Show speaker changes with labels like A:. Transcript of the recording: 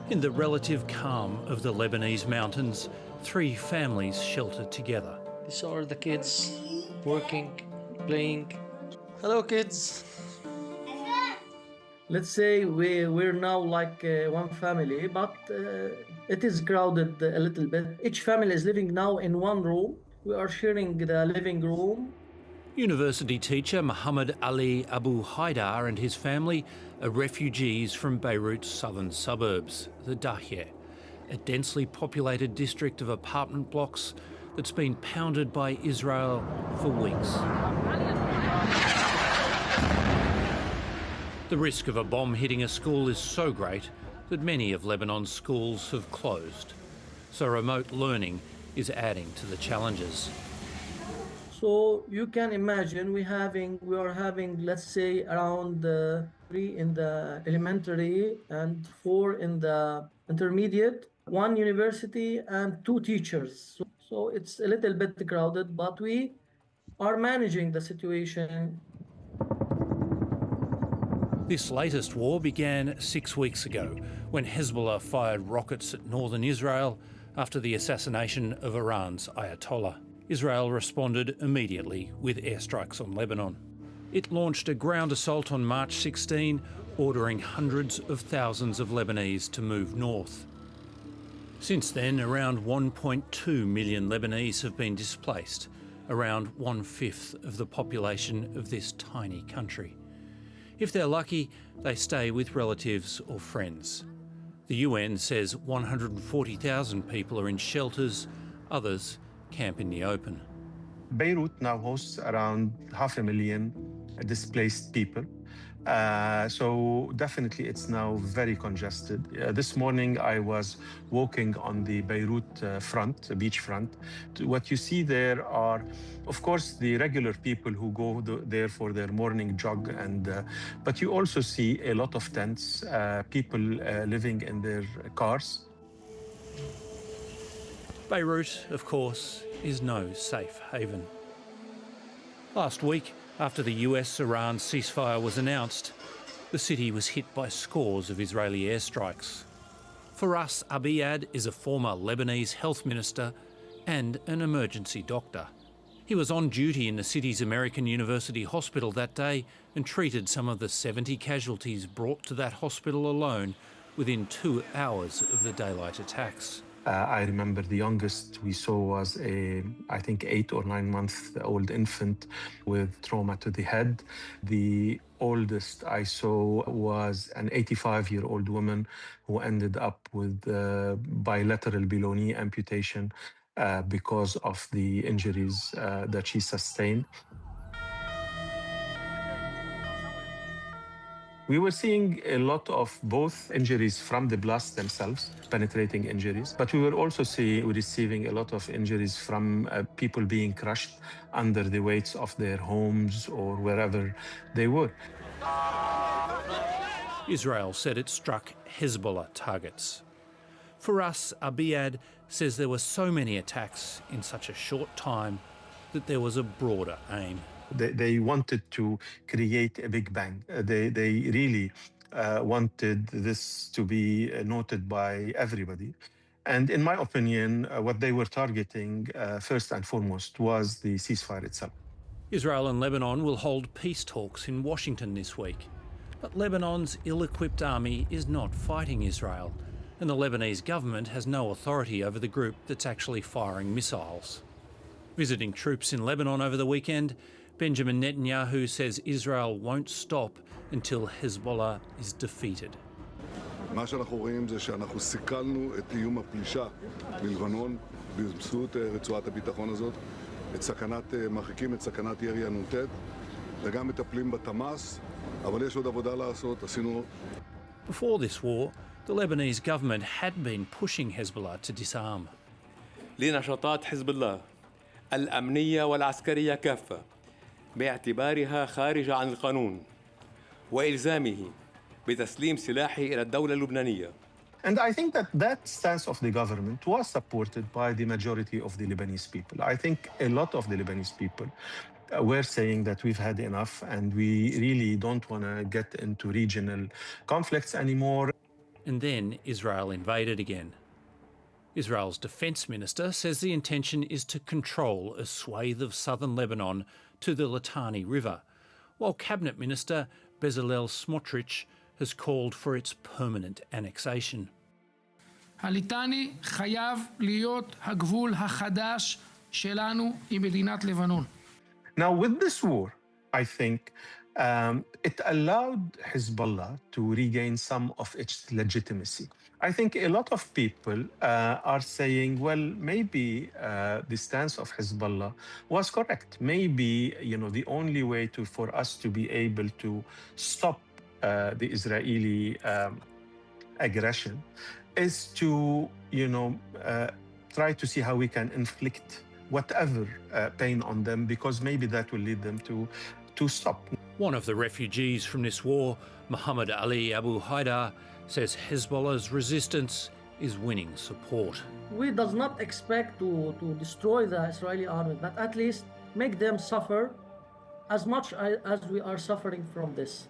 A: In the relative calm of the Lebanese mountains, three families shelter together.
B: These are the kids working, playing. Hello, kids.
C: Let's say we're now like one family, but it is crowded a little bit. Each family is living now in one room. We are sharing the living room.
A: University teacher Muhammad Ali Abu Haidar and his family are refugees from Beirut's southern suburbs, the Dahye, a densely populated district of apartment blocks that's been pounded by Israel for weeks. The risk of a bomb hitting a school is so great that many of Lebanon's schools have closed. So remote learning is adding to the challenges.
C: So you can imagine we are having, let's say, around 3 in the elementary and 4 in the intermediate, 1 university and 2 teachers. So it's a little bit crowded, but we are managing the situation.
A: This latest war began 6 weeks ago when Hezbollah fired rockets at northern Israel after the assassination of Iran's Ayatollah. Israel responded immediately with airstrikes on Lebanon. It launched a ground assault on March 16, ordering hundreds of thousands of Lebanese to move north. Since then, around 1.2 million Lebanese have been displaced, around 1/5 of the population of this tiny country. If they're lucky, they stay with relatives or friends. The UN says 140,000 people are in shelters, others camp in the open.
D: Beirut now hosts around 500,000 displaced people. So definitely it's now very congested. This morning I was walking on the Beirut beach front. What you see there are, of course, the regular people who go there for their morning jog, but you also see a lot of tents, people living in their cars.
A: Beirut, of course, is no safe haven. Last week, after the US-Iran ceasefire was announced, the city was hit by scores of Israeli airstrikes. Firas Abiad is a former Lebanese health minister and an emergency doctor. He was on duty in the city's American University Hospital that day and treated some of the 70 casualties brought to that hospital alone within 2 hours of the daylight attacks.
D: I remember the youngest we saw was I think 8 or 9 month old infant with trauma to the head. The oldest I saw was an 85-year-old woman who ended up with bilateral below knee amputation because of the injuries that she sustained. We were seeing a lot of both injuries from the blasts themselves, penetrating injuries, but we were also receiving a lot of injuries from people being crushed under the weights of their homes or wherever they were.
A: Israel said it struck Hezbollah targets. Firas Abiad says there were so many attacks in such a short time that there was a broader aim.
D: They wanted to create a big bang. They really wanted this to be noted by everybody. And in my opinion, what they were targeting first and foremost was the ceasefire itself.
A: Israel and Lebanon will hold peace talks in Washington this week. But Lebanon's ill-equipped army is not fighting Israel, and the Lebanese government has no authority over the group that's actually firing missiles. Visiting troops in Lebanon over the weekend, Benjamin Netanyahu says Israel won't stop until Hezbollah is defeated.
E: מה שאנחנו רואים זה שאנחנו סיכלנו את איום הפלישה מלבנון באמצעות רצועת הביטחון הזאת, מרחיקים את סכנת ירי הנ"ט וגם מטפלים בתמ"ס, אבל יש עוד עבודה לעשות, עשינו.
A: Before this war, the Lebanese government had been pushing Hezbollah to disarm.
F: لنشاطات حزب الله الأمنية والعسكرية كافة باعتبارها خارجة عن القانون وإلزامه بتسليم سلاحه إلى الدولة اللبنانية.
D: And I think that stance of the government was supported by the majority of the Lebanese people. I think a lot of the Lebanese people we're saying that we've had enough and we really don't want to get into regional conflicts anymore.
A: And then Israel invaded again. Israel's defence minister says the intention is to control a swathe of southern Lebanon to the Litani River, while Cabinet Minister Bezalel Smotrich has called for its permanent annexation.
G: הליטני חייב להיות הגבול החדש שלנו עם מדינת לבנון.
D: Now, with this war, I think it allowed Hezbollah to regain some of its legitimacy. I think a lot of people are saying, well, maybe the stance of Hezbollah was correct. Maybe, the only way for us to be able to stop the Israeli aggression is to, try to see how we can inflict whatever pain on them, because maybe that will lead them to stop.
A: One of the refugees from this war, Muhammad Ali Abu Haidar, says Hezbollah's resistance is winning support.
C: We does not expect to destroy the Israeli army, but at least make them suffer as much as we are suffering from this.